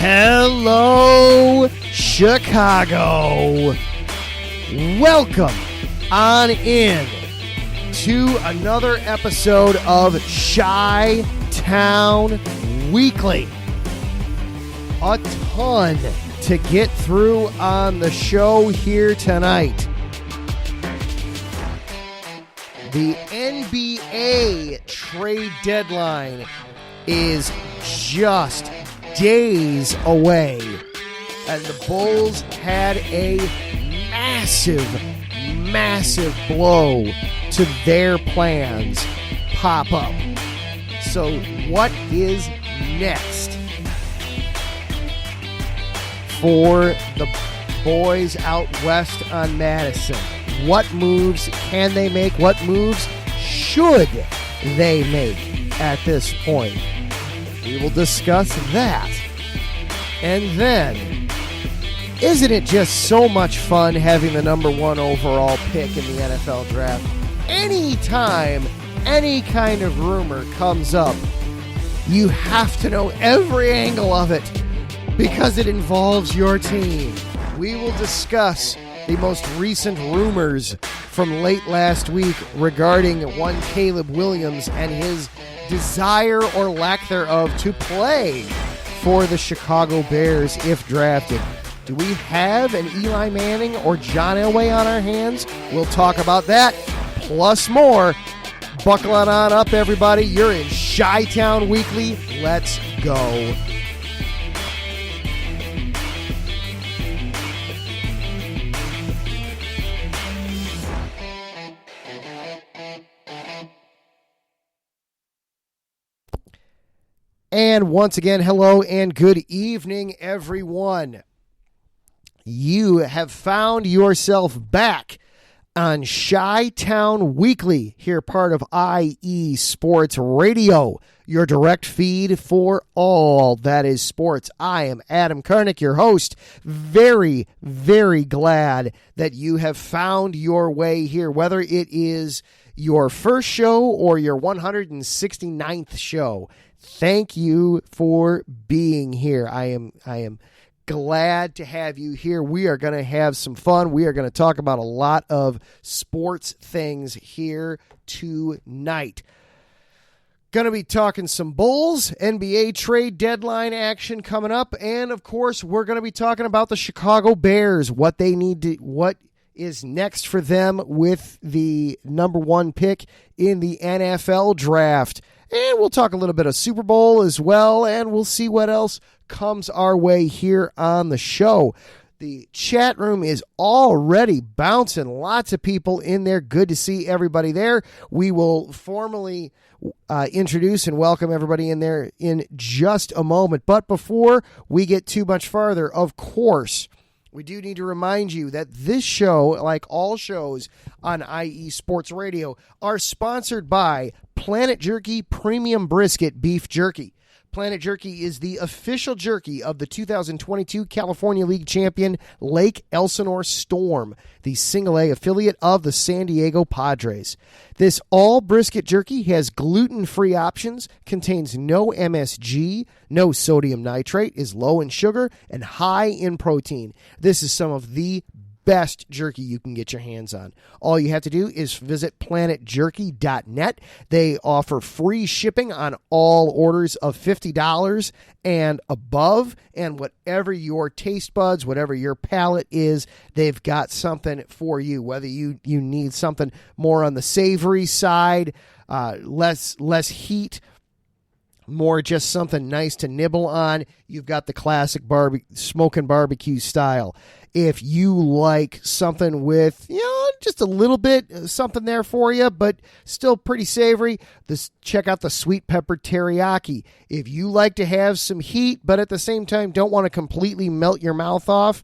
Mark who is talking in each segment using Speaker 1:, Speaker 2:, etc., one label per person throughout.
Speaker 1: Hello, Chicago. Welcome on in to another episode of Chi-Town Weekly. A ton to get through on the show here tonight. The NBA trade deadline is just days away, and the Bulls had a massive blow to their plans pop up. So what is next for the boys out west on Madison? What moves can they make? What moves should they make at this point? We will discuss that. And then, isn't it just so much fun having the number one overall pick in the NFL draft? Anytime any kind of rumor comes up, you have to know every angle of it because it involves your team. We will discuss the most recent rumors from late last week regarding one Caleb Williams and his desire or lack thereof to play for the Chicago Bears if drafted. Do we have an Eli Manning or John Elway on our hands? We'll talk about that, plus more. Buckle on up, everybody. You're in Chi-Town Weekly. Let's go. And once again, hello and good evening, everyone. You have found yourself back on Chi-Town Weekly, here part of IE Sports Radio, your direct feed for all that is sports. I am Adam Karnick, your host. Very, very glad that you have found your way here, whether it is your first show or your 169th show. Thank you for being here. I am glad to have you here. We are going to have some fun. We are going to talk about a lot of sports things here tonight. Going to be talking some Bulls, NBA trade deadline action coming up, and of course, we're going to be talking about the Chicago Bears, what they need to, what is next for them with the number one pick in the NFL draft. And we'll talk a little bit of Super Bowl as well, and we'll see what else comes our way here on the show. The chat room is already bouncing. Lots of people in there. Good to see everybody there. We will formally introduce and welcome everybody in there in just a moment. But before we get too much farther, of course, we do need to remind you that this show, like all shows on IE Sports Radio, are sponsored by Planet Jerky Premium Brisket Beef Jerky. Planet Jerky is the official jerky of the 2022 California League champion Lake Elsinore Storm, the single-A affiliate of the San Diego Padres. This all-brisket jerky has gluten-free options, contains no MSG, no sodium nitrate, is low in sugar, and high in protein. This is some of the best jerky you can get your hands on. All you have to do is visit planetjerky.net. They offer free shipping on all orders of $50 and above, and whatever your taste buds, whatever your palate is, they've got something for you. Whether you need something more on the savory side, less heat, more just something nice to nibble on, you've got the classic smoking barbecue style. If you like something with, just a little bit something there for you, but still pretty savory, check out the sweet pepper teriyaki. If you like to have some heat, but at the same time don't want to completely melt your mouth off,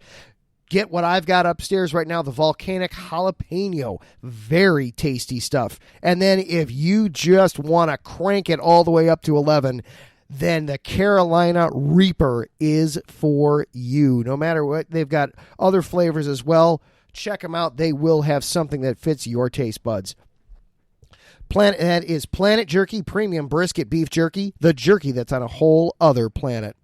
Speaker 1: get what I've got upstairs right now, the volcanic jalapeno. Very tasty stuff. And then if you just want to crank it all the way up to 11, then the Carolina Reaper is for you. No matter what, they've got other flavors as well. Check them out. They will have something that fits your taste buds. That is Planet Jerky Premium Brisket Beef Jerky, the jerky that's on a whole other planet.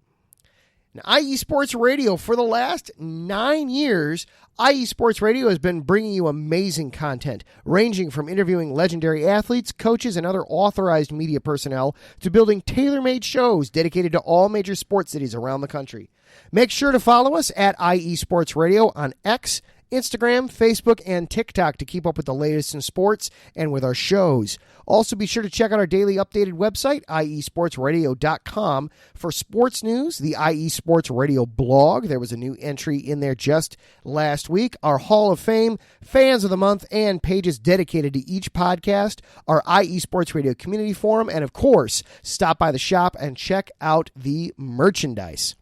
Speaker 1: Now, IE Sports Radio, for the last 9 years, IE Sports Radio has been bringing you amazing content, ranging from interviewing legendary athletes, coaches, and other authorized media personnel to building tailor-made shows dedicated to all major sports cities around the country. Make sure to follow us at IE Sports Radio on X, Instagram, Facebook, and TikTok to keep up with the latest in sports and with our shows. Also, be sure to check out our daily updated website, iesportsradio.com, for sports news, the IE Sports Radio blog. There was a new entry in there just last week. Our Hall of Fame, Fans of the Month, and pages dedicated to each podcast, our IE Sports Radio community forum, and of course, stop by the shop and check out the merchandise.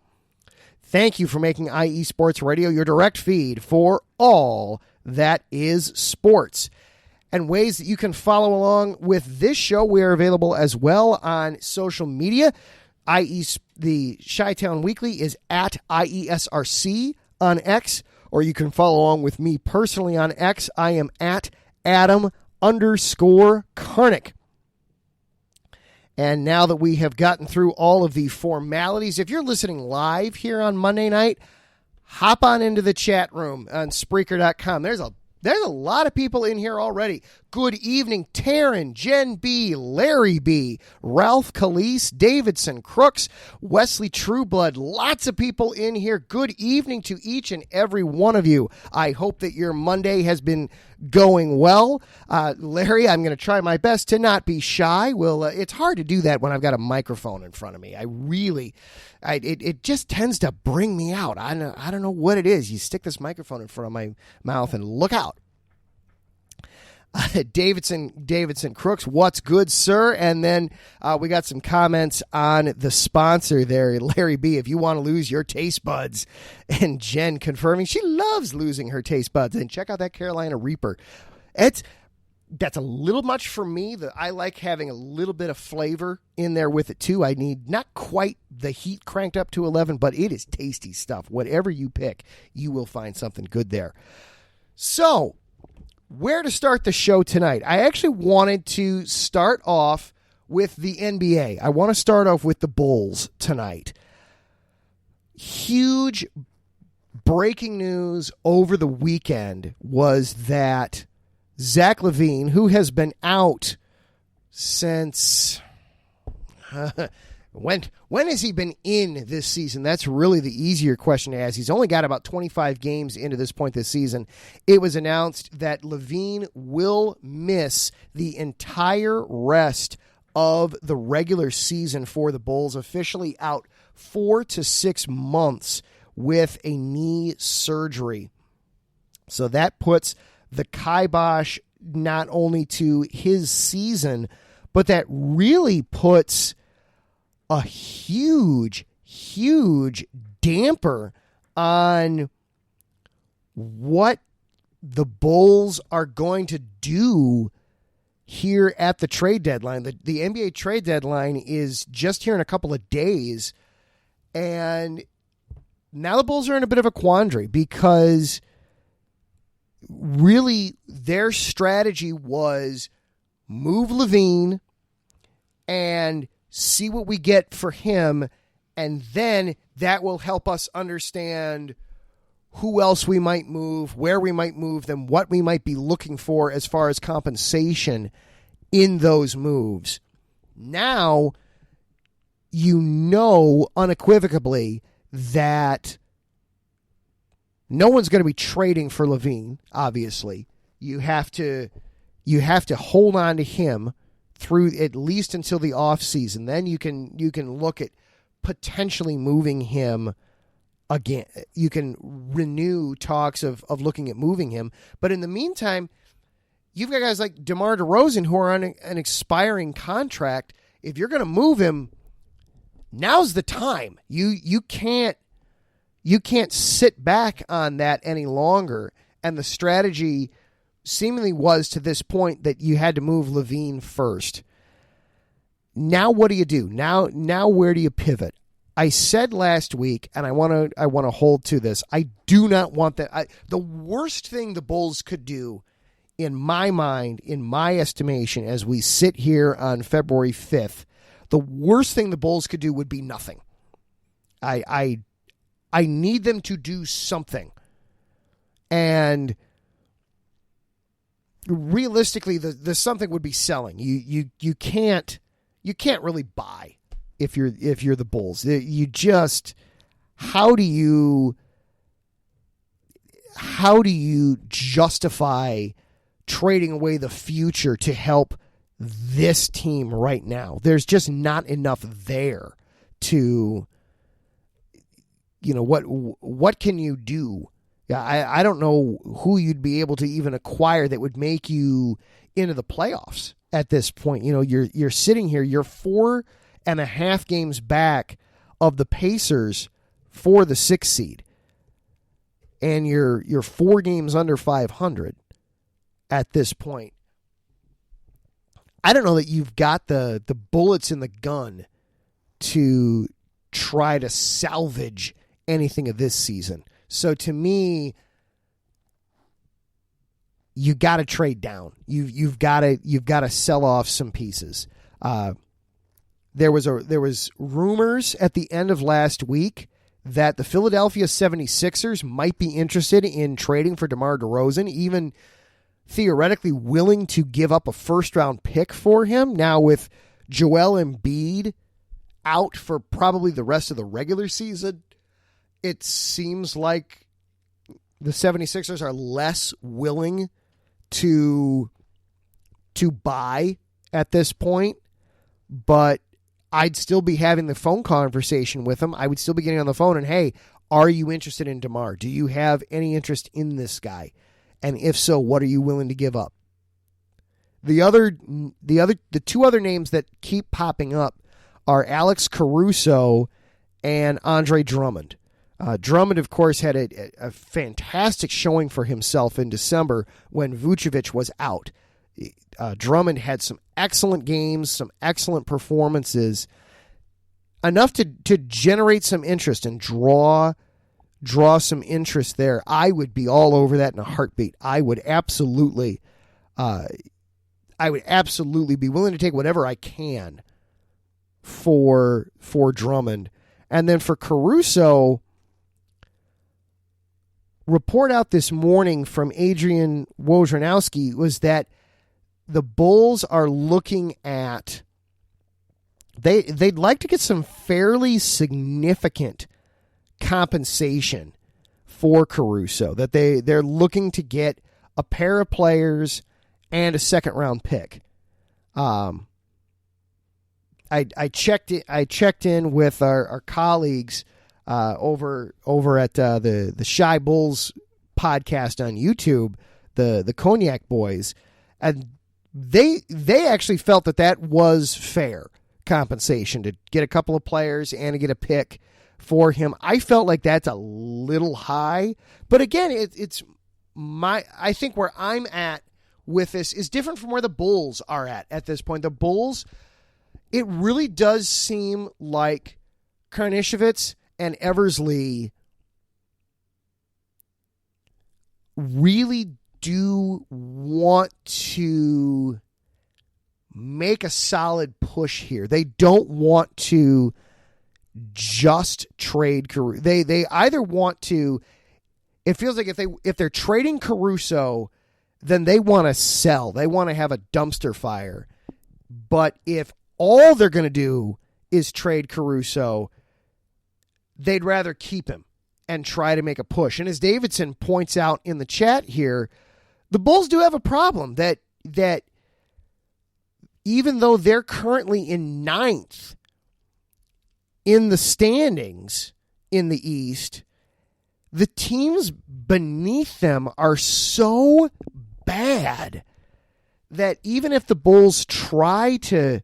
Speaker 1: Thank you for making IE Sports Radio your direct feed for all that is sports. And ways that you can follow along with this show, we are available as well on social media. The Chi-Town Weekly is at IESRC on X, or you can follow along with me personally on X. I am at Adam_Karnick. And now that we have gotten through all of the formalities, if you're listening live here on Monday night, hop on into the chat room on Spreaker.com. There's a lot of people in here already. Good evening, Taryn, Jen B., Larry B., Ralph Calise, Davidson Crooks, Wesley Trueblood. Lots of people in here. Good evening to each and every one of you. I hope that your Monday has been going well. Larry, I'm going to try my best to not be shy. It's hard to do that when I've got a microphone in front of me. It just tends to bring me out. I don't know what it is. You stick this microphone in front of my mouth and look out. Davidson Crooks, what's good, sir? And then we got some comments on the sponsor there, Larry B. If you want to lose your taste buds, and Jen confirming she loves losing her taste buds. And check out that Carolina Reaper. That's a little much for me. I like having a little bit of flavor in there with it too. I need not quite the heat cranked up to 11, but it is tasty stuff. Whatever you pick, you will find something good there. So, where to start the show tonight? I actually wanted to start off with the NBA. I want to start off with the Bulls tonight. Huge breaking news over the weekend was that Zach Lavine, who has been out since... When has he been in this season? That's really the easier question to ask. He's only got about 25 games into this point this season. It was announced that Lavine will miss the entire rest of the regular season for the Bulls, officially out 4 to 6 months with a knee surgery. So that puts the kibosh not only to his season, but that really puts a huge damper on what the Bulls are going to do here at the trade deadline. The NBA trade deadline is just here in a couple of days, and now the Bulls are in a bit of a quandary because really their strategy was move Lavine and see what we get for him, and then that will help us understand who else we might move, where we might move them, what we might be looking for as far as compensation in those moves. Now, you know unequivocally that no one's going to be trading for Lavine, obviously. You have to hold on to him through at least until the offseason. Then you can look at potentially moving him again. You can renew talks of looking at moving him. But in the meantime, you've got guys like DeMar DeRozan who are on an expiring contract. If you're going to move him, now's the time. You can't sit back on that any longer. And the strategy seemingly was to this point that you had to move Lavine first. Now what do you do? Now where do you pivot? I said last week, and I want to hold to this. I do not want that. The worst thing the Bulls could do, in my mind, in my estimation, as we sit here on February 5th, the worst thing the Bulls could do would be nothing. I I need them to do something. And realistically, the something would be selling. You can't really buy if you're the Bulls. You just how do you justify trading away the future to help this team right now? There's just not enough there to, what can you do? Yeah, I don't know who you'd be able to even acquire that would make you into the playoffs at this point. You're sitting here, you're 4.5 games back of the Pacers for the 6th seed. And you're 4 games under 500 at this point. I don't know that you've got the bullets in the gun to try to salvage anything of this season. So to me, you got to trade down. You've got to sell off some pieces. There was rumors at the end of last week that the Philadelphia 76ers might be interested in trading for DeMar DeRozan, even theoretically willing to give up a first-round pick for him. Now, with Joel Embiid out for probably the rest of the regular season, it seems like the 76ers are less willing to buy at this point, but I'd still be having the phone conversation with him. I would still be getting on the phone and, hey, are you interested in DeMar? Do you have any interest in this guy? And if so, what are you willing to give up? The two other names that keep popping up are Alex Caruso and Andre Drummond. Drummond, of course, had a fantastic showing for himself in December when Vucevic was out. Drummond had some excellent games, some excellent performances, enough to generate some interest and draw some interest there. I would be all over that in a heartbeat. I would absolutely be willing to take whatever I can for Drummond. And then for Caruso, report out this morning from Adrian Wojnarowski was that the Bulls are looking at, they'd like to get some fairly significant compensation for Caruso, that they're looking to get a pair of players and a second-round pick. I checked in with our colleagues over at the Shy Bulls podcast on YouTube, the Cognac Boys, and they actually felt that was fair compensation to get a couple of players and to get a pick for him. I felt like that's a little high, but again, I think where I'm at with this is different from where the Bulls are at this point. The Bulls, it really does seem like Karnisovitz and Eversley really do want to make a solid push here. They don't want to just trade Caruso. They either want to, it feels like if they're trading Caruso, then they want to sell. They want to have a dumpster fire. But if all they're going to do is trade Caruso, they'd rather keep him and try to make a push. And as Davidson points out in the chat here, the Bulls do have a problem that even though they're currently in 9th in the standings in the East, the teams beneath them are so bad that even if the Bulls try to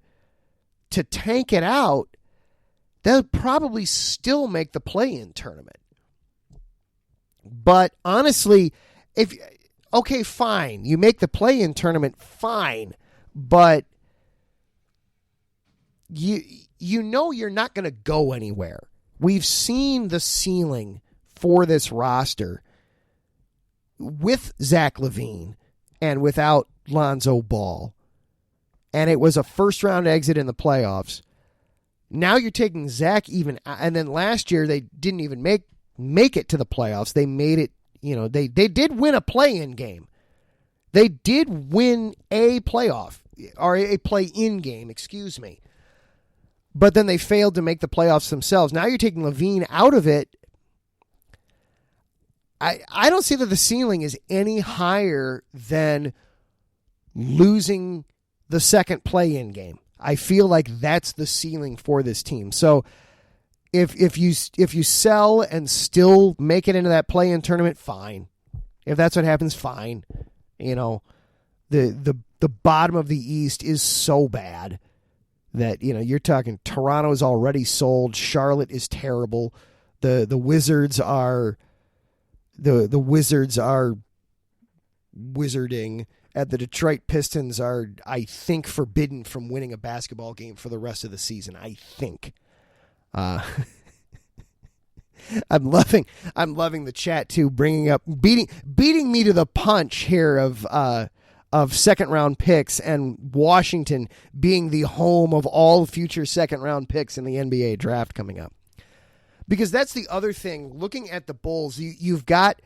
Speaker 1: tank it out, they'll probably still make the play-in tournament. But honestly, okay, fine, you make the play-in tournament, fine, but you know you're not going to go anywhere. We've seen the ceiling for this roster with Zach Lavine and without Lonzo Ball, and it was a first-round exit in the playoffs. Now you're taking Zach even, and then last year they didn't even make make it to the playoffs. They made it, they did win a play-in game. They did win a playoff, or a play-in game, excuse me. But then they failed to make the playoffs themselves. Now you're taking Lavine out of it. I don't see that the ceiling is any higher than losing the second play-in game. I feel like that's the ceiling for this team. So if you sell and still make it into that play-in tournament, fine. If that's what happens, fine. The bottom of the East is so bad that you're talking Toronto's already sold. Charlotte is terrible. The Wizards are the Wizards are wizarding. And the Detroit Pistons are, I think, forbidden from winning a basketball game for the rest of the season. I think. I'm loving the chat too, bringing up beating me to the punch here of second round picks and Washington being the home of all future second round picks in the NBA draft coming up. Because that's the other thing. Looking at the Bulls, you've got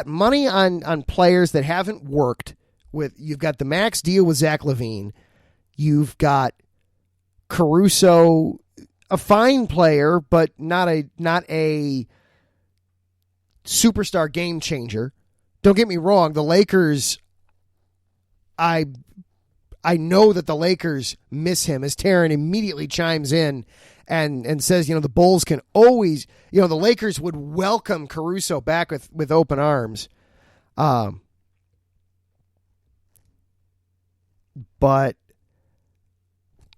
Speaker 1: money on players that haven't worked with. You've got the max deal with Zach Lavine. You've got Caruso, a fine player, but not a superstar game changer. Don't get me wrong. The Lakers, I know that the Lakers miss him, as Taryn immediately chimes in and says, the Bulls can always, the Lakers would welcome Caruso back with open arms. But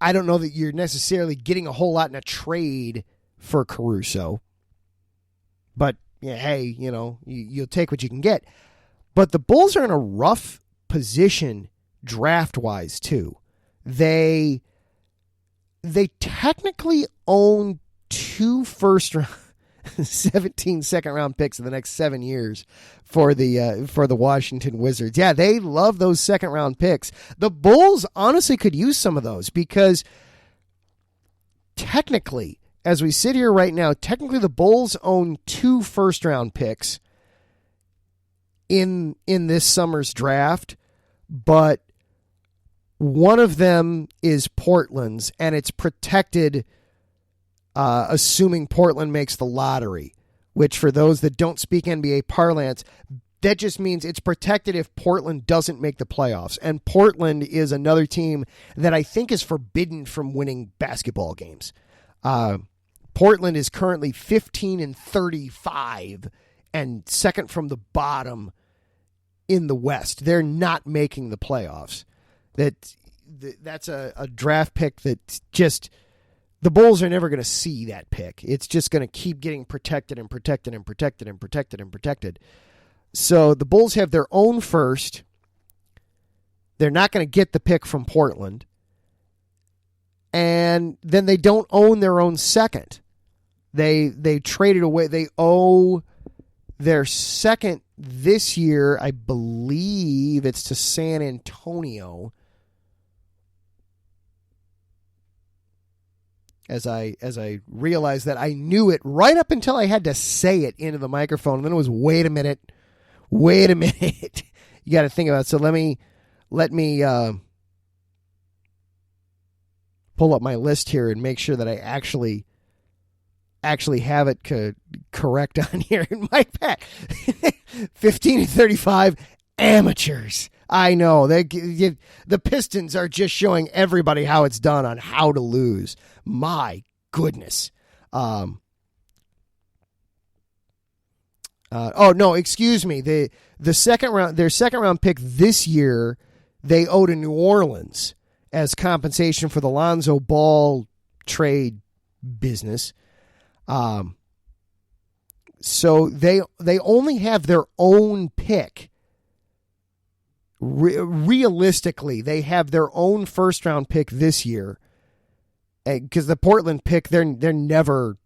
Speaker 1: I don't know that you're necessarily getting a whole lot in a trade for Caruso. But, hey, you'll take what you can get. But the Bulls are in a rough position draft-wise, too. They technically own 2 first-round, 17 second-round picks in the next 7 years for the Washington Wizards. Yeah, they love those second-round picks. The Bulls honestly could use some of those because technically, as we sit here right now, technically the Bulls own 2 first-round picks in this summer's draft, but one of them is Portland's, and it's protected, assuming Portland makes the lottery, which for those that don't speak NBA parlance, that just means it's protected if Portland doesn't make the playoffs. And Portland is another team that I think is forbidden from winning basketball games. Portland is currently 15-35 and second from the bottom in the West. They're not making the playoffs. That's a draft pick that just the Bulls are never going to see that pick. It's just going to keep getting protected and protected and protected and protected and protected. So the Bulls have their own first. They're not going to get the pick from Portland. And then they don't own their own second. They traded away. They owe their second this year, I believe it's to San Antonio. As I realized that I knew it right up until I had to say it into the microphone. And then it was, wait a minute. You got to think about it. So let me pull up my list here and make sure that I actually have it correct on here in my pack. 15-35 amateurs. I know. The Pistons are just showing everybody how it's done on how to lose. My goodness. Oh, no, excuse me. The second round, their second round pick this year, they owe to New Orleans as compensation for the Lonzo Ball trade business. So they only have their own pick. Realistically, they have their own first round pick this year, because the Portland pick, they're never.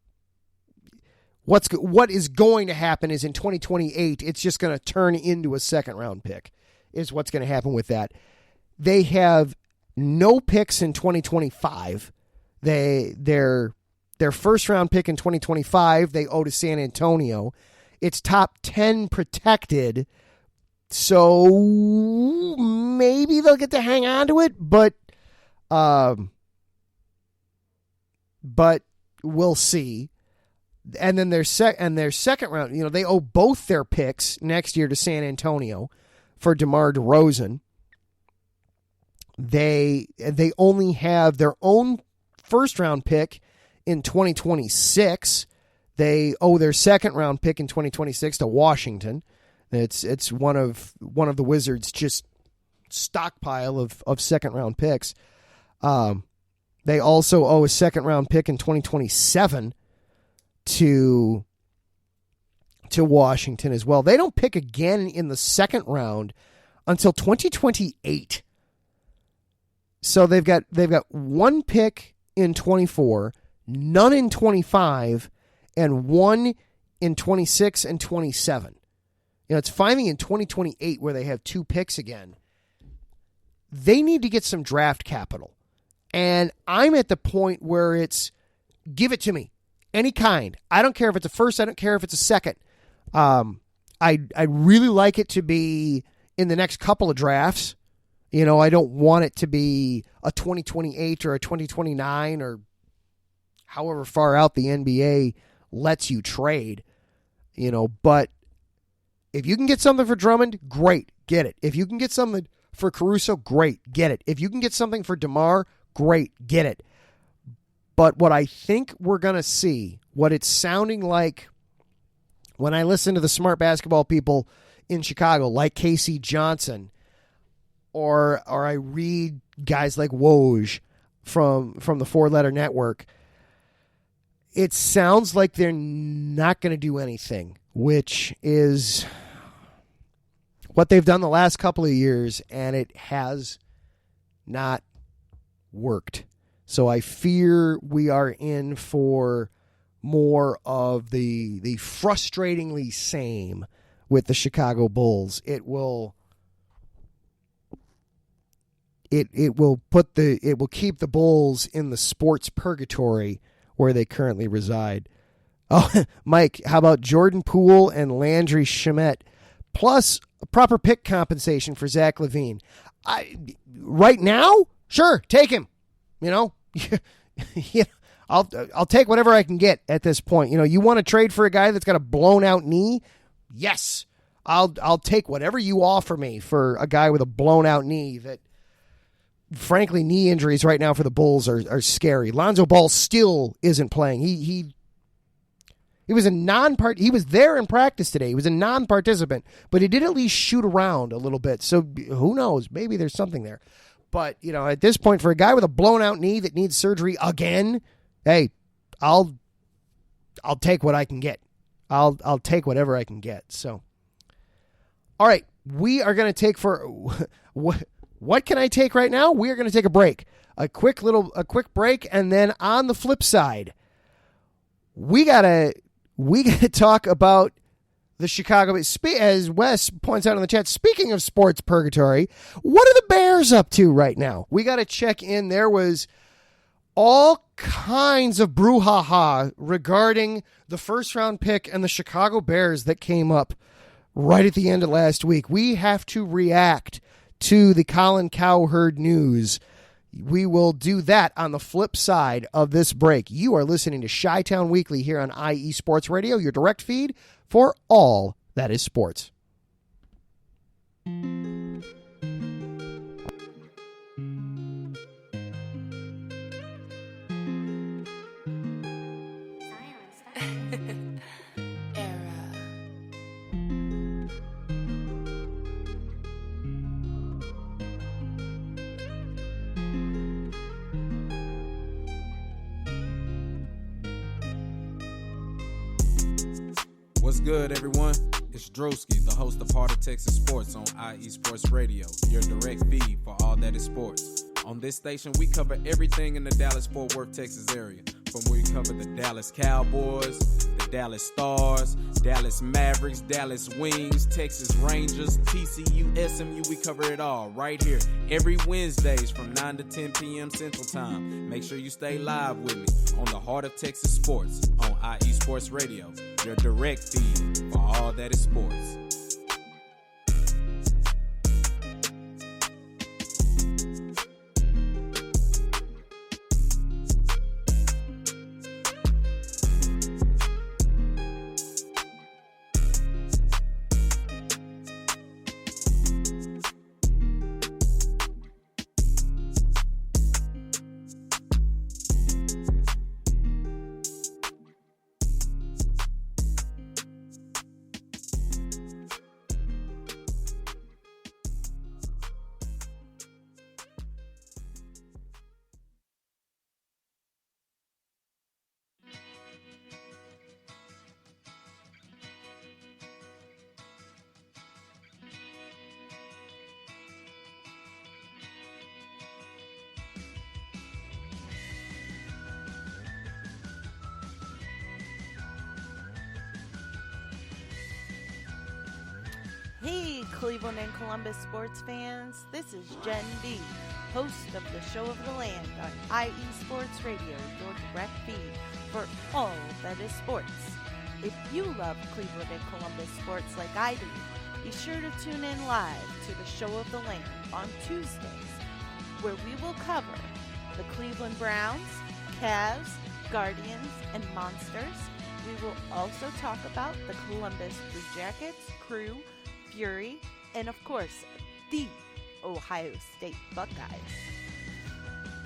Speaker 1: What is going to happen is in 2028, it's just going to turn into a second round pick. Is what's going to happen with that. They have no picks in 2025. They Their first-round pick in 2025, they owe to San Antonio. It's top 10 protected, so maybe they'll get to hang on to it, but we'll see. And then their second round, they owe both their picks next year to San Antonio for DeMar DeRozan. They only have their own first round pick in 2026. They owe their second round pick in 2026 to Washington. It's one of the Wizards' just stockpile of second round picks. They also owe a second round pick in 2027 to Washington as well. They don't pick again in the second round until 2028. So they've got one pick in 24, none in 25, and one in 26 and 27. It's finally in 2028 where they have two picks again. They need to get some draft capital. And I'm at the point where it's give it to me. Any kind. I don't care if it's a first. I don't care if it's a second. I'd really like it to be in the next couple of drafts. I don't want it to be a 2028 or a 2029 or however far out the NBA lets you trade. But if you can get something for Drummond, great, get it. If you can get something for Caruso, great, get it. If you can get something for DeMar, great, get it. But what I think we're going to see, what it's sounding like when I listen to the smart basketball people in Chicago, like Casey Johnson, or I read guys like Woj from the Four Letter Network, it sounds like they're not going to do anything, which is what they've done the last couple of years, and it has not worked. So I fear we are in for more of the frustratingly same with the Chicago Bulls. It will keep the Bulls in the sports purgatory where they currently reside. Oh, Mike, how about Jordan Poole and Landry Shamet plus proper pick compensation for Zach Lavine? Right now, sure, take him. I'll take whatever I can get at this point. You want to trade for a guy that's got a blown out knee? Yes, I'll take whatever you offer me for a guy with a blown out knee. That, frankly, knee injuries right now for the Bulls are scary. Lonzo Ball still isn't playing. He was a non-part. He was there in practice today. He was a non-participant, but he did at least shoot around a little bit. So who knows? Maybe there's something there. But, at this point, for a guy with a blown-out knee that needs surgery again, hey, I'll take what I can get. I'll take whatever I can get. So, all right, we are going to take for what can I take right now? We are going to take a break, a quick break, and then on the flip side, we gotta talk about the Chicago, as Wes points out in the chat. Speaking of sports purgatory, what are the Bears up to right now? We got to check in. There was all kinds of brouhaha regarding the first round pick and the Chicago Bears that came up right at the end of last week. We have to react to the Colin Cowherd news. We will do that on the flip side of this break. You are listening to Chi-Town Weekly here on IE Sports Radio, your direct feed for all that is sports.
Speaker 2: What's good, everyone? It's Drewski, the host of Heart of Texas Sports on IE Sports Radio, your direct feed for all that is sports. On this station, we cover everything in the Dallas-Fort Worth, Texas area, from where we cover the Dallas Cowboys, the Dallas Stars, Dallas Mavericks, Dallas Wings, Texas Rangers, TCU, SMU. We cover it all right here every Wednesdays from 9 to 10 p.m. Central Time. Make sure you stay live with me on the Heart of Texas Sports on IE Sports Radio, your direct feed for all that is sports.
Speaker 3: Hey, Cleveland and Columbus sports fans, this is Jen B., host of the Show of the Land on IE Sports Radio, your direct feed for all that is sports. If you love Cleveland and Columbus sports like I do, be sure to tune in live to the Show of the Land on Tuesdays, where we will cover the Cleveland Browns, Cavs, Guardians, and Monsters. We will also talk about the Columbus Blue Jackets, Crew, Fury, and of course, the Ohio State Buckeyes.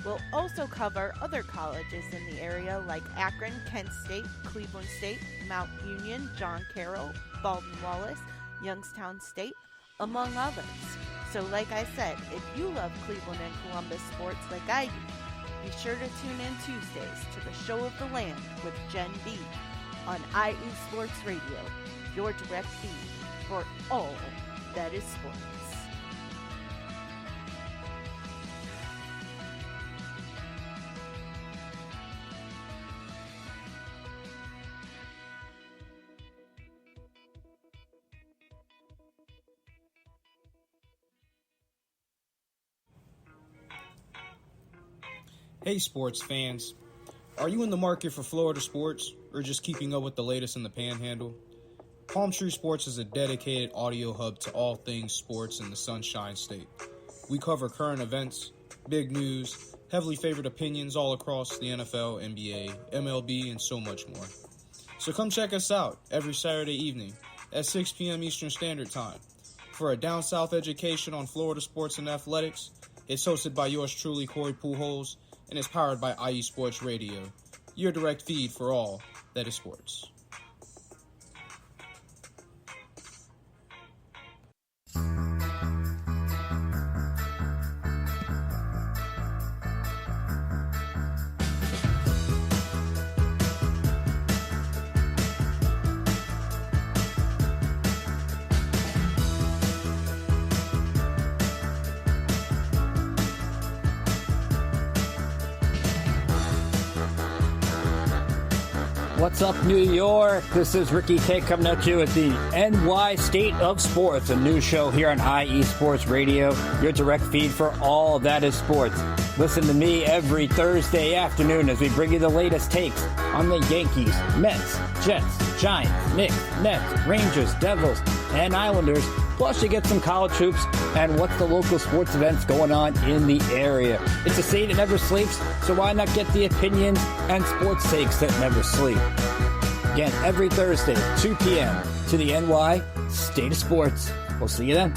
Speaker 3: We'll also cover other colleges in the area like Akron, Kent State, Cleveland State, Mount Union, John Carroll, Baldwin-Wallace, Youngstown State, among others. So like I said, if you love Cleveland and Columbus sports like I do, be sure to tune in Tuesdays to the Show of the Land with Jen B. on IE Sports Radio, your direct feed for all that is sports.
Speaker 4: Hey sports fans, are you in the market for Florida sports or just keeping up with the latest in the Panhandle? Palm Tree Sports is a dedicated audio hub to all things sports in the Sunshine State. We cover current events, big news, heavily favored opinions all across the NFL, NBA, MLB, and so much more. So come check us out every Saturday evening at 6 p.m. Eastern Standard Time. For a down south education on Florida sports and athletics, it's hosted by yours truly, Corey Pujols, and is powered by IE Sports Radio, your direct feed for all that is sports.
Speaker 5: What's up, New York? This is Ricky K coming at you at the NY State of Sports, a new show here on IE Sports Radio, your direct feed for all that is sports. Listen to me every Thursday afternoon as we bring you the latest takes on the Yankees, Mets, Jets, Giants, Knicks, Nets, Rangers, Devils, and Islanders. Plus, you get some college hoops and what's the local sports events going on in the area. It's a state that never sleeps, so why not get the opinions and sports takes that never sleep? Again, every Thursday, 2 p.m. to the NY State of Sports. We'll see you then.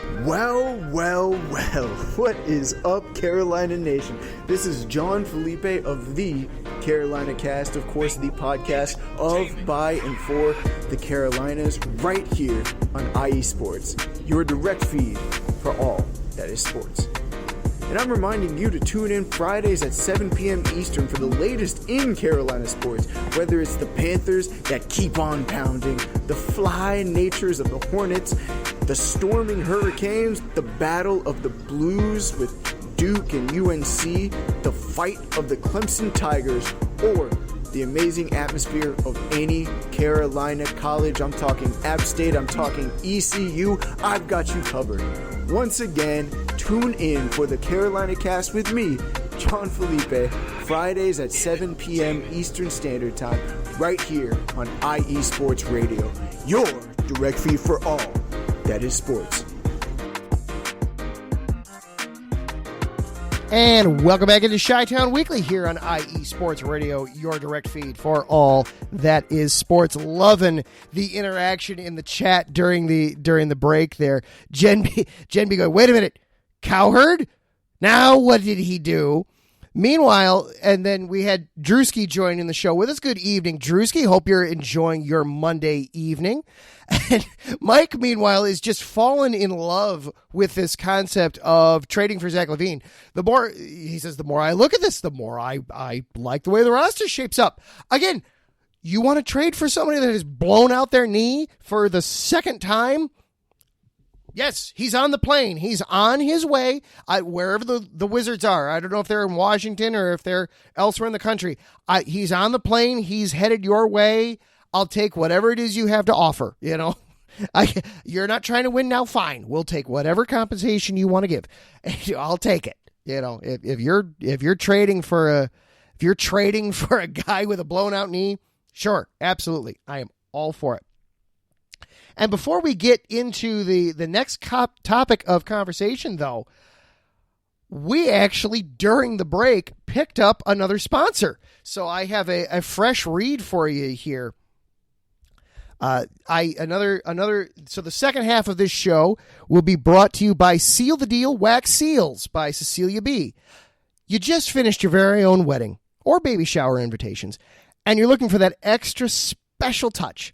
Speaker 6: Well, what is up, Carolina Nation? This is John Felipe of the Carolina Cast, of course, the podcast of, by, and for the Carolinas, right here on IE Sports, your direct feed for all that is sports. And I'm reminding you to tune in Fridays at 7 p.m. Eastern for the latest in Carolina sports, whether it's the Panthers that keep on pounding, the fly natures of the Hornets, the storming Hurricanes, the battle of the Blues with Duke and UNC, the fight of the Clemson Tigers, or the amazing atmosphere of any Carolina college. I'm talking App State, I'm talking ECU. I've got you covered. Once again, tune in for the Carolina Cast with me, John Felipe, Fridays at 7 p.m. Eastern Standard Time, right here on IE Sports Radio, your direct feed for all that is sports.
Speaker 1: And welcome back into Chi-Town Weekly here on IE Sports Radio, your direct feed for all that is sports. Loving the interaction in the chat during the break there. Jen B going, wait a minute, Cowherd? Now what did he do? Meanwhile, and then we had Drewski joining the show with us. Good evening, Drewski. Hope you're enjoying your Monday evening. And Mike, meanwhile, is just fallen in love with this concept of trading for Zach Lavine. The more I look at this, the more I like the way the roster shapes up. Again, you want to trade for somebody that has blown out their knee for the second time? Yes, he's on the plane. He's on his way wherever the Wizards are. I don't know if they're in Washington or if they're elsewhere in the country. He's on the plane. He's headed your way. I'll take whatever it is you have to offer. You know, you're not trying to win now. Fine, we'll take whatever compensation you want to give. I'll take it. You know, if you're trading for a guy with a blown out knee, sure, absolutely, I am all for it. And before we get into the next topic of conversation, though, we actually, during the break, picked up another sponsor. So I have a fresh read for you here. So the second half of this show will be brought to you by Seal the Deal Wax Seals by Cecilia B. You just finished your very own wedding or baby shower invitations, and you're looking for that extra special touch.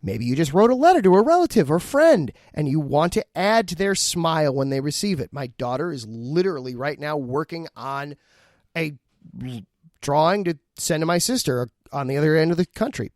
Speaker 1: Maybe you just wrote a letter to a relative or friend and you want to add to their smile when they receive it. My daughter is literally right now working on a drawing to send to my sister on the other end of the country.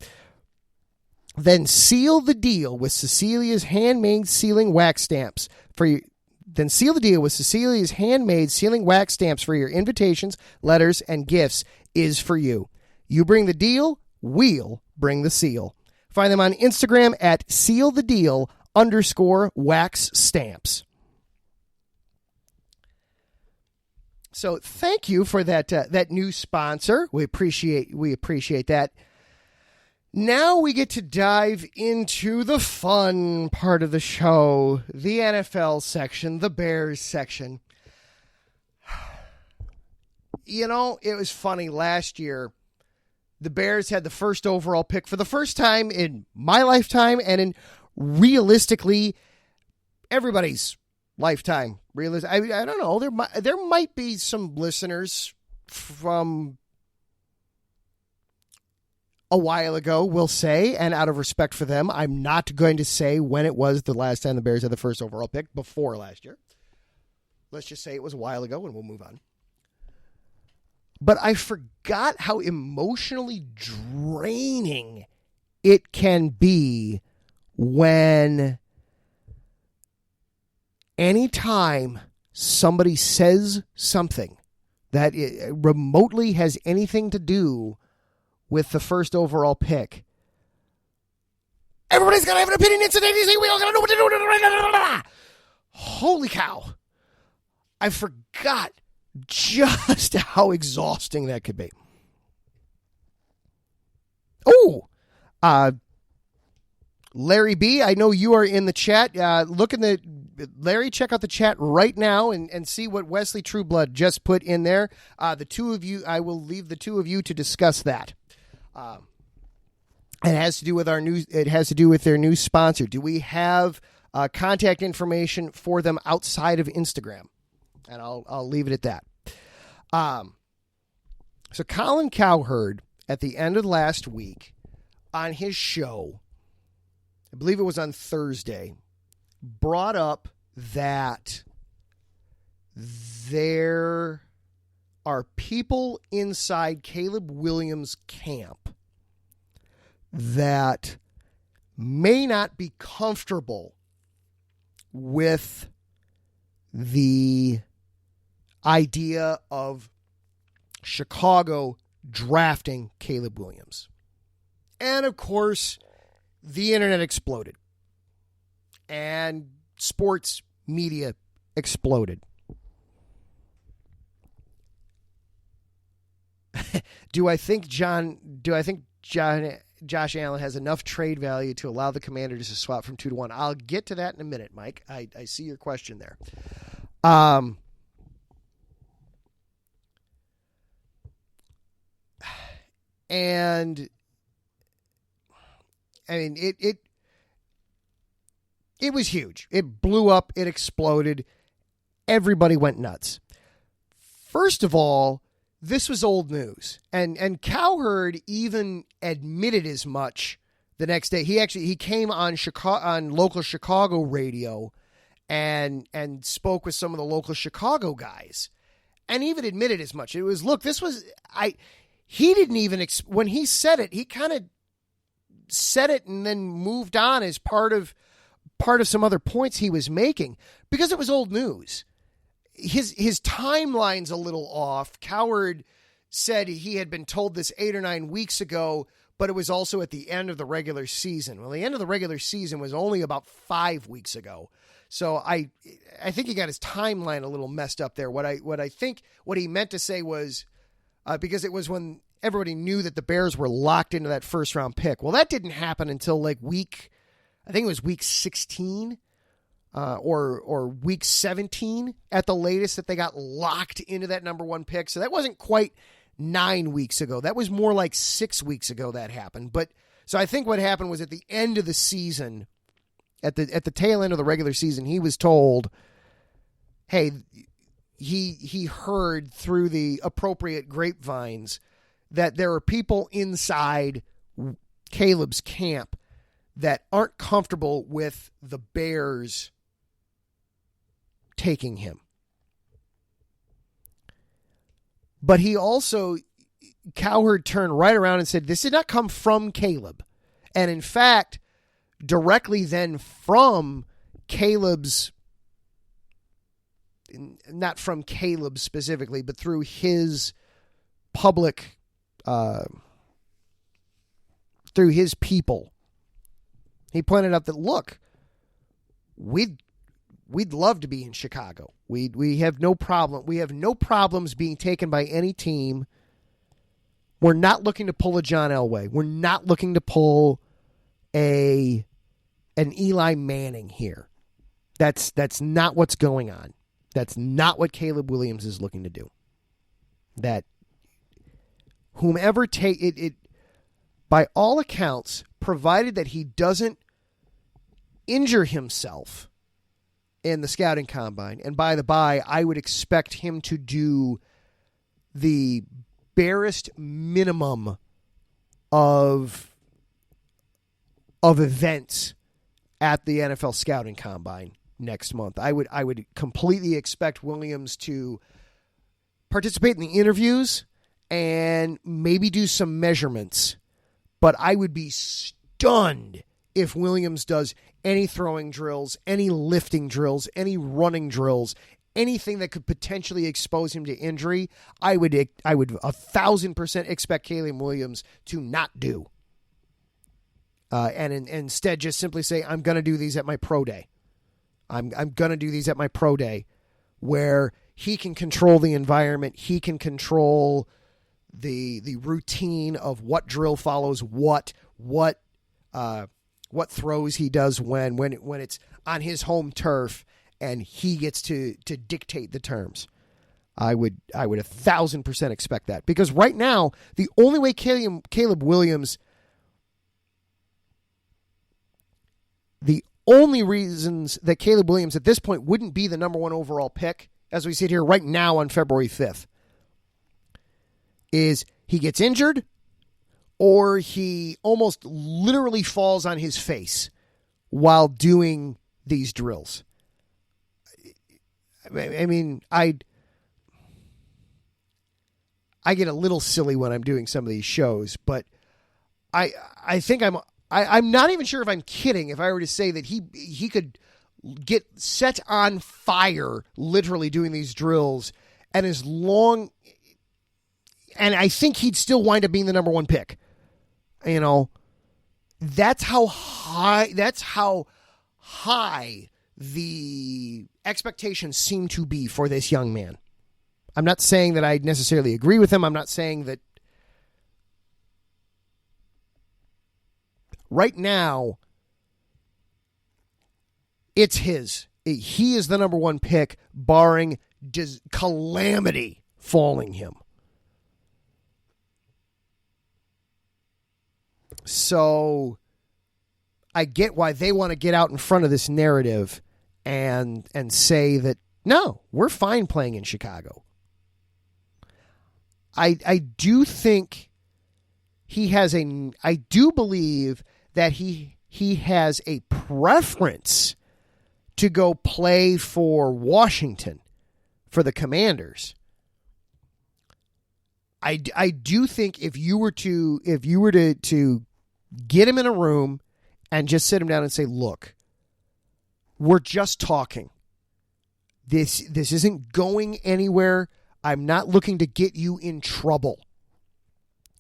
Speaker 1: Then seal the deal with Cecilia's handmade sealing wax stamps for you. Then seal the deal with Cecilia's handmade sealing wax stamps for your invitations, letters, and gifts is for you. You bring the deal, we'll bring the seal. Find them on Instagram at sealthedeal_wax stamps. So thank you for that new sponsor. We appreciate that. Now we get to dive into the fun part of the show, the NFL section, the Bears section. You know, it was funny last year. The Bears had the first overall pick for the first time in my lifetime and in realistically everybody's lifetime. I don't know. There might be some listeners from a while ago, we'll say, and out of respect for them, I'm not going to say when it was the last time the Bears had the first overall pick before last year. Let's just say it was a while ago and we'll move on. But I forgot how emotionally draining it can be when anytime somebody says something that remotely has anything to do with the first overall pick, everybody's got to have an opinion instantaneously. We all got to know what to do. Holy cow. I forgot just how exhausting that could be. Oh, Larry B., I know you are in the chat. Larry, check out the chat right now and see what Wesley Trueblood just put in there. The two of you, I will leave the two of you to discuss that. It has to do with their new sponsor. Do we have contact information for them outside of Instagram. And I'll leave it at that. So Colin Cowherd, at the end of last week, on his show, I believe it was on Thursday, brought up that there are people inside Caleb Williams' camp that may not be comfortable with the idea of Chicago drafting Caleb Williams. And of course, the internet exploded. And sports media exploded. Do I think Josh Allen has enough trade value to allow the Commanders to swap from 2-1? I'll get to that in a minute, Mike. I see your question there. And I mean, it was huge. It blew up. It exploded. Everybody went nuts. First of all, this was old news, and Cowherd even admitted as much the next day. He came on local Chicago radio and spoke with some of the local Chicago guys, and even admitted as much. It was, look, this was he didn't even when he said it, he kind of said it and then moved on as part of some other points he was making because it was old news. His timeline's a little off. Cowherd said he had been told this 8 or 9 weeks ago, but it was also at the end of the regular season. Well, the end of the regular season was only about 5 weeks ago. So I think he got his timeline a little messed up there. What I think what he meant to say was because it was when everybody knew that the Bears were locked into that first round pick. Well, that didn't happen until I think it was week 16. Or week 17 at the latest that they got locked into that number 1 pick. So that wasn't quite 9 weeks ago. That was more like 6 weeks ago that happened. But so I think what happened was at the end of the season, at the tail end of the regular season, he was told, hey, he heard through the appropriate grapevines that there are people inside Caleb's camp that aren't comfortable with the Bears taking him. But he also, Cowherd turned right around and said, this did not come from Caleb. And in fact, directly then from Caleb's, not from Caleb specifically, but through his public, through his people, he pointed out that, look, we'd love to be in Chicago. We have no problem. We have no problems being taken by any team. We're not looking to pull a John Elway. We're not looking to pull an Eli Manning here. That's not what's going on. That's not what Caleb Williams is looking to do. That whomever take it, by all accounts, provided that he doesn't injure himself in the scouting combine, and by the by, I would expect him to do the barest minimum of events at the NFL scouting combine next month. I would completely expect Williams to participate in the interviews and maybe do some measurements, but I would be stunned if Williams does any throwing drills, any lifting drills, any running drills, anything that could potentially expose him to injury. I would 1,000% expect Caleb Williams to not do. And instead just simply say, I'm going to do these at my pro day. I'm going to do these at my pro day, where he can control the environment. He can control the routine of what drill follows what throws he does when it's on his home turf and he gets to dictate the terms. I would 1,000% expect that, because right now the only way Caleb Williams, the only reasons that Caleb Williams at this point wouldn't be the number 1 overall pick, as we sit here right now on February 5th, is he gets injured or he almost literally falls on his face while doing these drills. I mean, I get a little silly when I'm doing some of these shows, but I think I'm not even sure if I'm kidding if I were to say that he could get set on fire literally doing these drills, and I think he'd still wind up being the number 1 pick. You know, that's how high the expectations seem to be for this young man. I'm not saying that I necessarily agree with him. I'm not saying that right now it's his. He is the number 1 pick, barring calamity falling him. So I get why they want to get out in front of this narrative and say that, no, we're fine playing in Chicago. I do think I do believe that he has a preference to go play for Washington, for the Commanders. I do think if you were to get him in a room and just sit him down and say, look, we're just talking. This isn't going anywhere. I'm not looking to get you in trouble.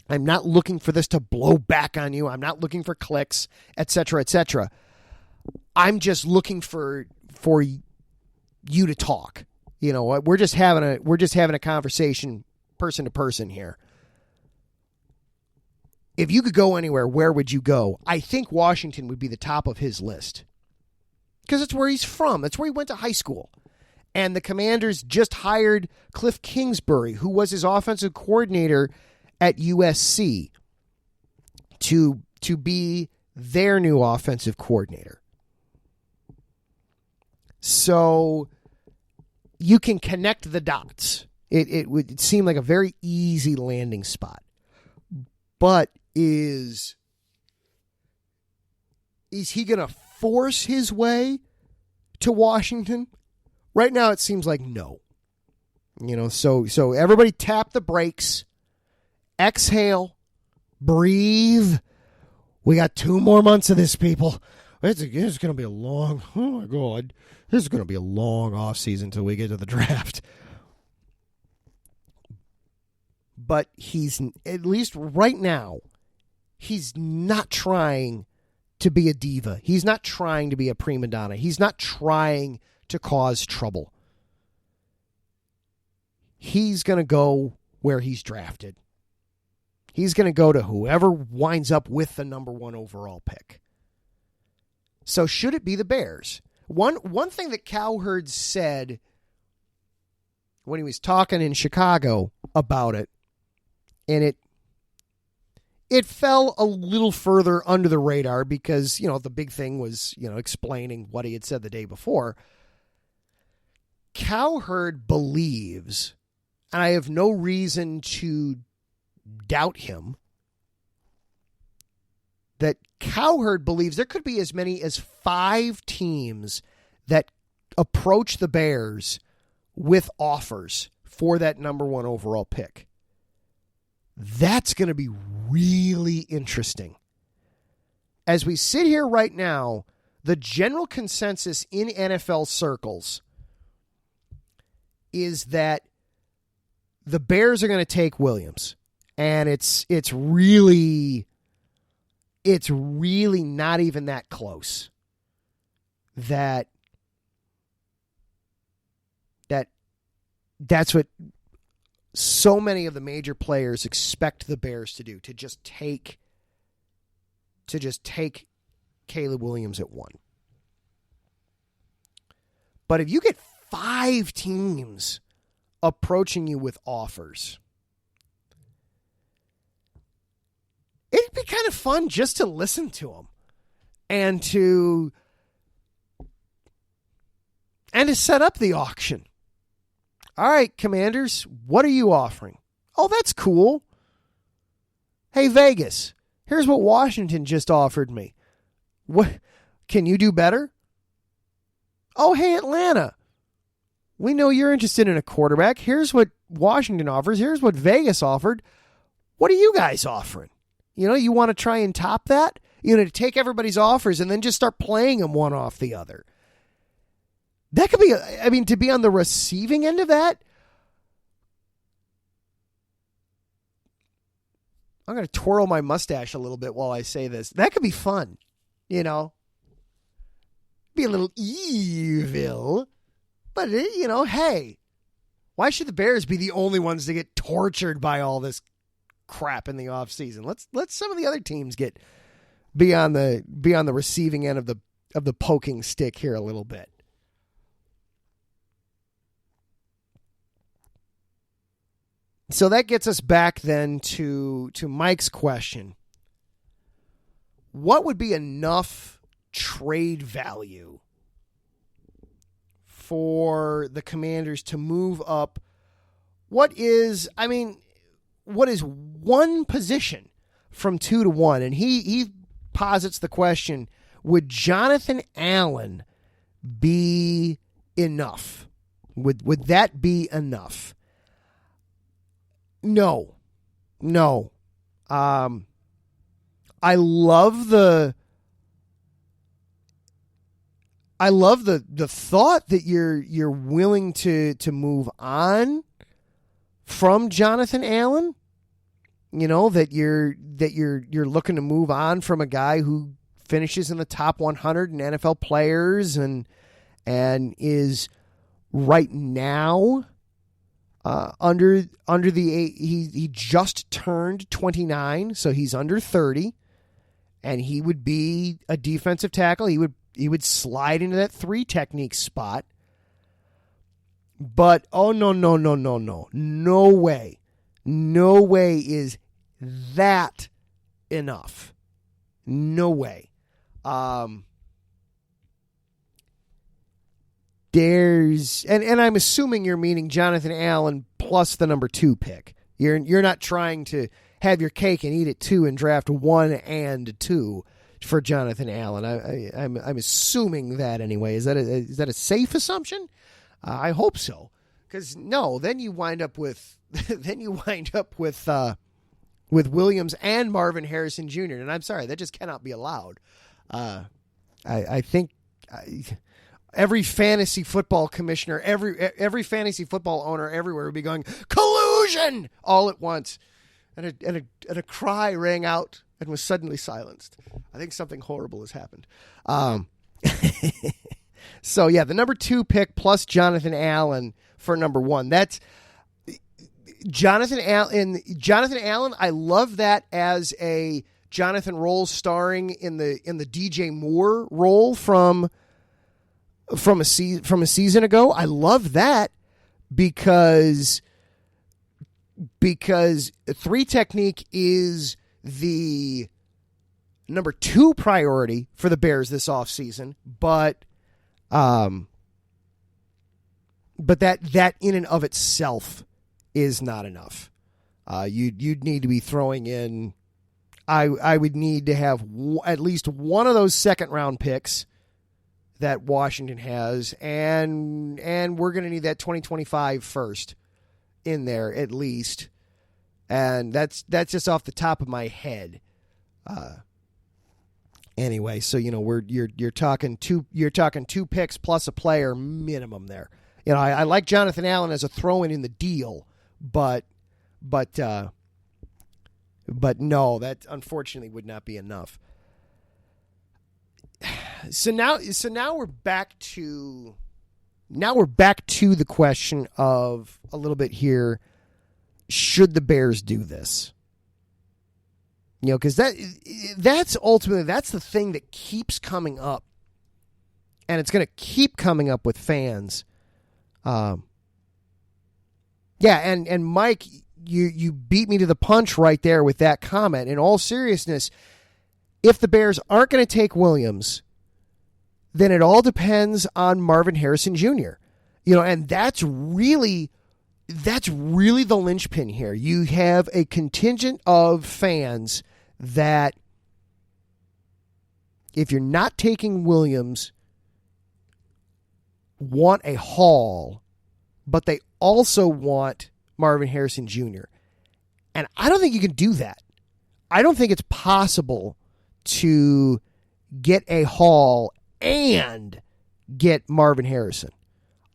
Speaker 1: I'm not looking for this to blow back on you. I'm not looking for clicks, etc., etc. I'm just looking for you to talk. You know, we're just having a conversation person to person here. If you could go anywhere, where would you go? I think Washington would be the top of his list. Because it's where he's from. That's where he went to high school. And the Commanders just hired Cliff Kingsbury, who was his offensive coordinator at USC, to be their new offensive coordinator. So you can connect the dots. It would seem like a very easy landing spot. But is he going to force his way to Washington? Right now it seems like no. You know, so everybody tap the brakes, exhale, breathe. We got 2 more months of this, people. It's going to be a long, oh my God, this is going to be a long off season until we get to the draft. But he's, at least right now, he's not trying to be a diva. He's not trying to be a prima donna. He's not trying to cause trouble. He's going to go where he's drafted. He's going to go to whoever winds up with the number 1 overall pick. So should it be the Bears? One thing that Cowherd said when he was talking in Chicago about it, and it fell a little further under the radar because, you know, the big thing was, you know, explaining what he had said the day before. Cowherd believes, and I have no reason to doubt him, that Cowherd believes there could be as many as 5 teams that approach the Bears with offers for that number 1 overall pick. That's going to be really interesting. As we sit here right now, the general consensus in NFL circles is that the Bears are going to take Williams. And it's really not even that close. That's what so many of the major players expect the Bears to do, to just take Caleb Williams at 1. But if you get 5 teams approaching you with offers, it'd be kind of fun just to listen to them and to and to set up the auction. All right, Commanders, what are you offering? Oh, that's cool. Hey, Vegas, here's what Washington just offered me. What can you do better? Oh, hey, Atlanta, we know you're interested in a quarterback. Here's what Washington offers. Here's what Vegas offered. What are you guys offering? You want to try and top that? To take everybody's offers and then just start playing them one off the other. That could be, to be on the receiving end of that. I'm going to twirl my mustache a little bit while I say this. That could be fun, Be a little evil. But, hey, why should the Bears be the only ones to get tortured by all this crap in the offseason? Let's some of the other teams be on the receiving end of the poking stick here a little bit. So that gets us back then to Mike's question. What would be enough trade value for the Commanders to move up? What is one position from 2 to 1? And he posits the question, would Jonathan Allen be enough? Would that be enough? No. I love the thought that you're willing to move on from Jonathan Allen. That you're looking to move on from a guy who finishes in the top 100 in NFL players and is right now under the he just turned 29, so he's under 30, and he would be a defensive tackle. He would slide into that 3 technique spot. But no way is that enough. No way. And I'm assuming you're meaning Jonathan Allen plus the number 2 pick. You're not trying to have your cake and eat it too and draft 1 and 2 for Jonathan Allen. I'm assuming that anyway. Is that a safe assumption? I hope so. Because then you wind up with Williams and Marvin Harrison Jr. And I'm sorry, that just cannot be allowed. I think every fantasy football commissioner, every fantasy football owner everywhere would be going, collusion, all at once. And a cry rang out and was suddenly silenced. I think something horrible has happened. So yeah, the number 2 pick plus Jonathan Allen for number 1. That's Jonathan Allen. Jonathan Allen, I love that as a Jonathan role starring in the DJ Moore role from a season ago. I love that because 3 technique is the number 2 priority for the Bears this offseason, but that in and of itself is not enough. You'd need to be throwing in. I would need to have at least one of those second round picks that Washington has, and we're going to need that 2025 first in there at least, and that's just off the top of my head. Anyway, so you're talking 2 picks plus a player minimum there. I like Jonathan Allen as a throw-in in the deal, but no, that unfortunately would not be enough. So now we're back to the question of a little bit here. Should the Bears do this? Because that's ultimately the thing that keeps coming up, and it's going to keep coming up with fans. And Mike, you beat me to the punch right there with that comment. In all seriousness, if the Bears aren't going to take Williams, then it all depends on Marvin Harrison Jr. And that's really the linchpin here. You have a contingent of fans that, if you're not taking Williams, want a haul, but they also want Marvin Harrison Jr. And I don't think you can do that. I don't think it's possible to get a haul and get Marvin Harrison.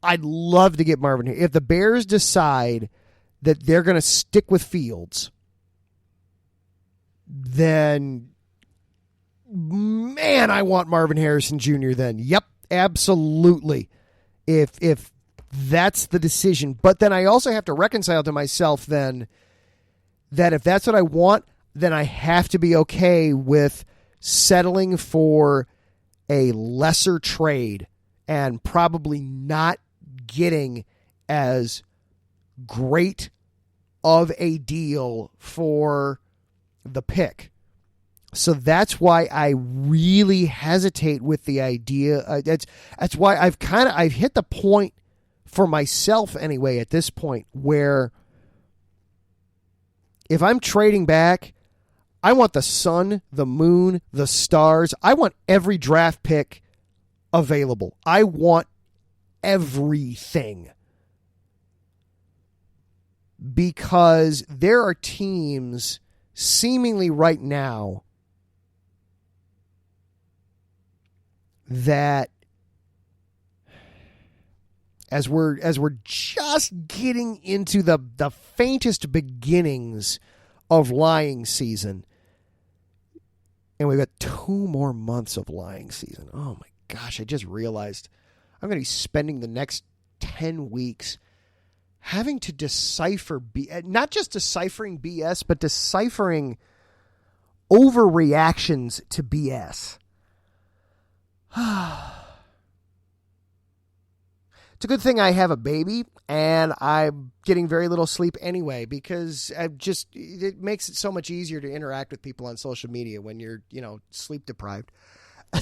Speaker 1: I'd love to get Marvin here. If the Bears decide that they're going to stick with Fields, then, man, I want Marvin Harrison Jr. then. Yep, absolutely. If that's the decision. But then I also have to reconcile to myself then that if that's what I want, then I have to be okay with settling for a lesser trade and probably not getting as great of a deal for the pick. So that's why I really hesitate with the idea. That's why I've hit the point for myself anyway at this point where if I'm trading back, I want the sun, the moon, the stars. I want every draft pick available. I want everything. Because there are teams seemingly right now that as we're just getting into the faintest beginnings of lying season, and we've got 2 more months of lying season. Oh my gosh, I just realized I'm going to be spending the next 10 weeks having to decipher, not just deciphering BS, but deciphering overreactions to BS. It's a good thing I have a baby and I'm getting very little sleep anyway, because it makes it so much easier to interact with people on social media when you're, sleep deprived. We're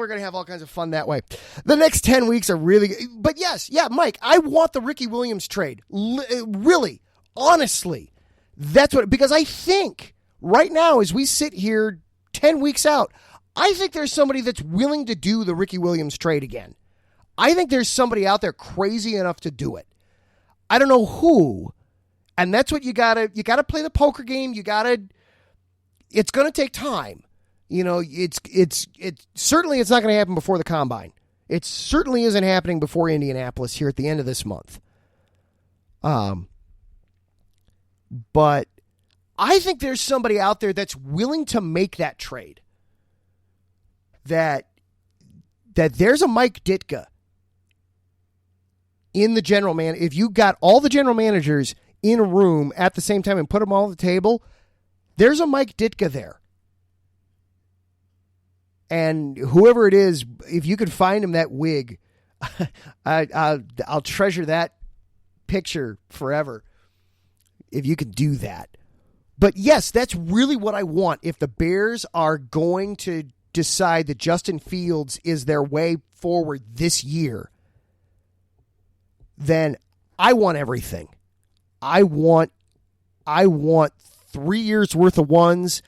Speaker 1: going to have all kinds of fun that way. The next 10 weeks are really, but Mike, I want the Ricky Williams trade. Really, honestly, because I think right now, as we sit here 10 weeks out, I think there's somebody that's willing to do the Ricky Williams trade again. I think there's somebody out there crazy enough to do it. I don't know who. And that's what you gotta play the poker game. It's going to take time. It's certainly it's not going to happen before the combine. It certainly isn't happening before Indianapolis here at the end of this month. But I think there's somebody out there that's willing to make that trade. That there's a Mike Ditka in the general man. If you got all the general managers in a room at the same time and put them all at the table, there's a Mike Ditka there. And whoever it is, if you could find him that wig, I'll treasure that picture forever. If you could do that. But yes, that's really what I want. If the Bears are going to decide that Justin Fields is their way forward this year, then I want everything. I want 3 years worth of ones.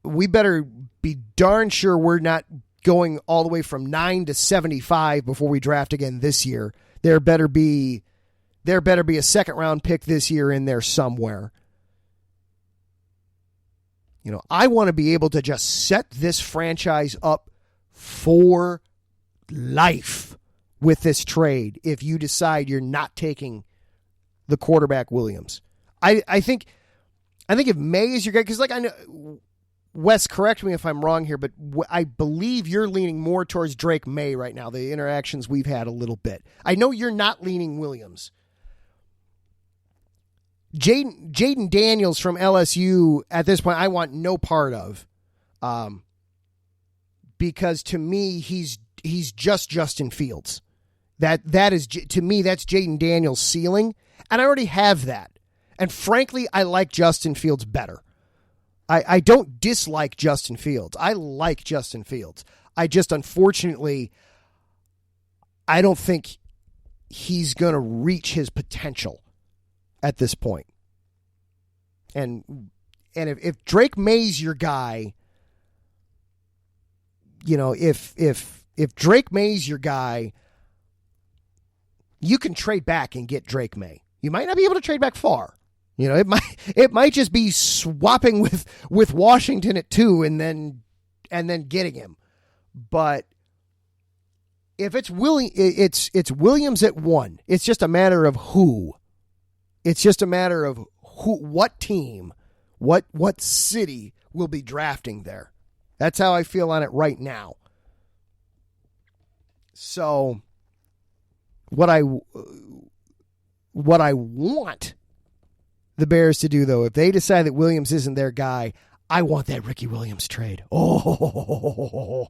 Speaker 1: We better be darn sure we're not going all the way from 9 to 75 before we draft again this year. There better be a second round pick this year in there somewhere. I want to be able to just set this franchise up for life with this trade if you decide you're not taking the quarterback Williams. I think if May is your guy, because I know, Wes, correct me if I'm wrong here, but I believe you're leaning more towards Drake May right now, the interactions we've had a little bit. I know you're not leaning Williams. Jaden Daniels from LSU, at this point, I want no part of. Because to me, he's just Justin Fields. That is, to me, that's Jaden Daniels' ceiling, and I already have that. And frankly, I like Justin Fields better. I don't dislike Justin Fields. I like Justin Fields. I just, unfortunately, I don't think he's going to reach his potential at this point. And if Drake May's your guy, you know, if Drake May's your guy, you can trade back and get Drake May. You might not be able to trade back far. You know, it might just be swapping with Washington at 2 and then getting him. But if it's Williams at 1, it's just a matter of who. It's just a matter of what team, what city will be drafting there. That's how I feel on it right now. So what I want the Bears to do, though, if they decide that Williams isn't their guy, I want that Ricky Williams trade. Oh,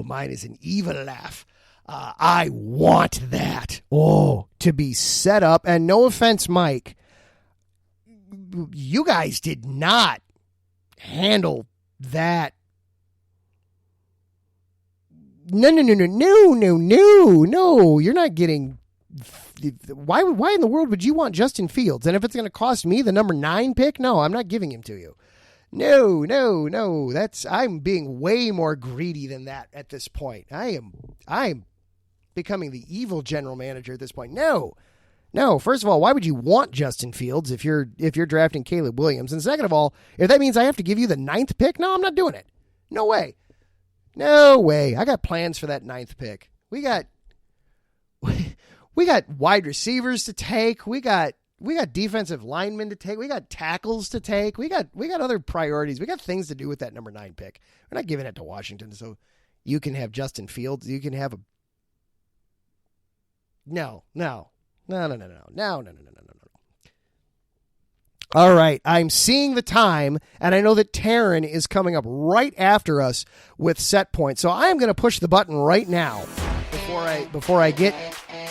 Speaker 1: mine is an evil laugh. I want that. To be set up. And no offense, Mike, you guys did not handle that. No. You're not getting. Why in the world would you want Justin Fields? And if it's going to cost me the number 9 pick, no, I'm not giving him to you. No. I'm being way more greedy than that at this point. I'm becoming the evil general manager at this point. No. First of all, why would you want Justin Fields if you're drafting Caleb Williams? And second of all, if that means I have to give you the 9th pick, no, I'm not doing it. No way. I got plans for that 9th pick. We got wide receivers to take. We got defensive linemen to take. We got tackles to take. We got other priorities. We got things to do with that number 9 pick. We're not giving it to Washington so you can have Justin Fields. You can have a No. All right, I'm seeing the time, and I know that Taryn is coming up right after us with set point. So I am going to push the button right now before I get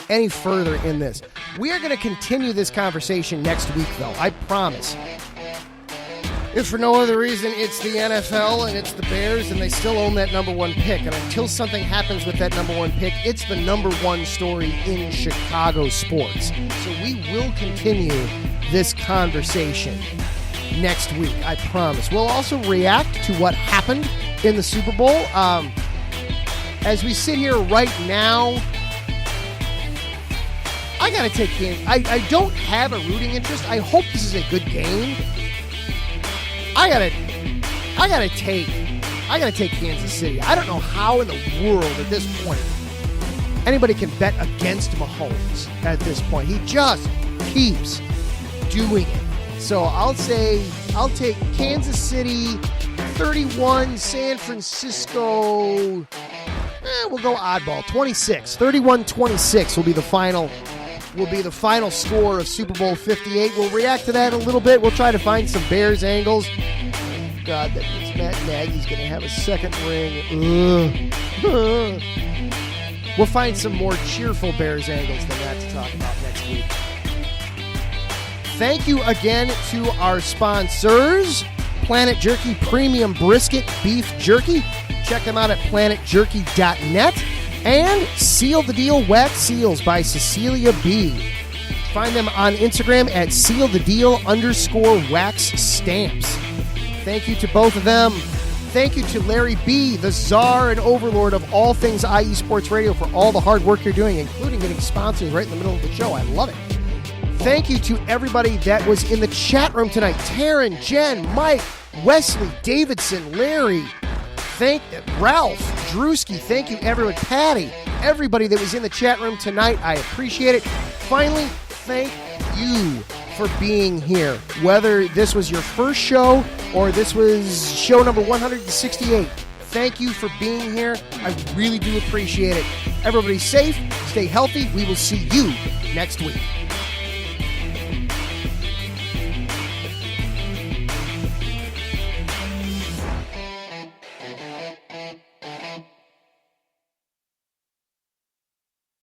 Speaker 1: any further in this. We are going to continue this conversation next week, though. I promise. If for no other reason, it's the NFL and it's the Bears, and they still own that number 1 pick. And until something happens with that number 1 pick, it's the number 1 story in Chicago sports. So we will continue this conversation next week, I promise. We'll also react to what happened in the Super Bowl. As we sit here right now, I got to take Kansas. I don't have a rooting interest. I hope this is a good game. I gotta take Kansas City. I don't know how in the world at this point anybody can bet against Mahomes at this point. He just keeps doing it. So I'll take Kansas City 31, San Francisco. We'll go oddball 26. 31-26 will be the final score of Super Bowl 58. We'll react to that a little bit. We'll try to find some Bears angles. God, that means Matt Nagy's going to have a second ring. We'll find some more cheerful Bears angles than that to talk about next week. Thank you again to our sponsors, Planet Jerky Premium Brisket Beef Jerky. Check them out at planetjerky.net. And Seal the Deal Wax Seals by Cecilia B. Find them on Instagram at sealthedeal_wax stamps. Thank you to both of them. Thank you to Larry B., the czar and overlord of all things IE Sports Radio, for all the hard work you're doing, including getting sponsors right in the middle of the show. I love it. Thank you to everybody that was in the chat room tonight. Taryn, Jen, Mike, Wesley, Davidson, Larry, Ralph, Drewski, thank you everyone, Patty, everybody that was in the chat room tonight. I appreciate it. Finally, thank you for being here. Whether this was your first show or this was show number 168, thank you for being here. I really do appreciate it. Everybody safe, stay healthy. We will see you next week.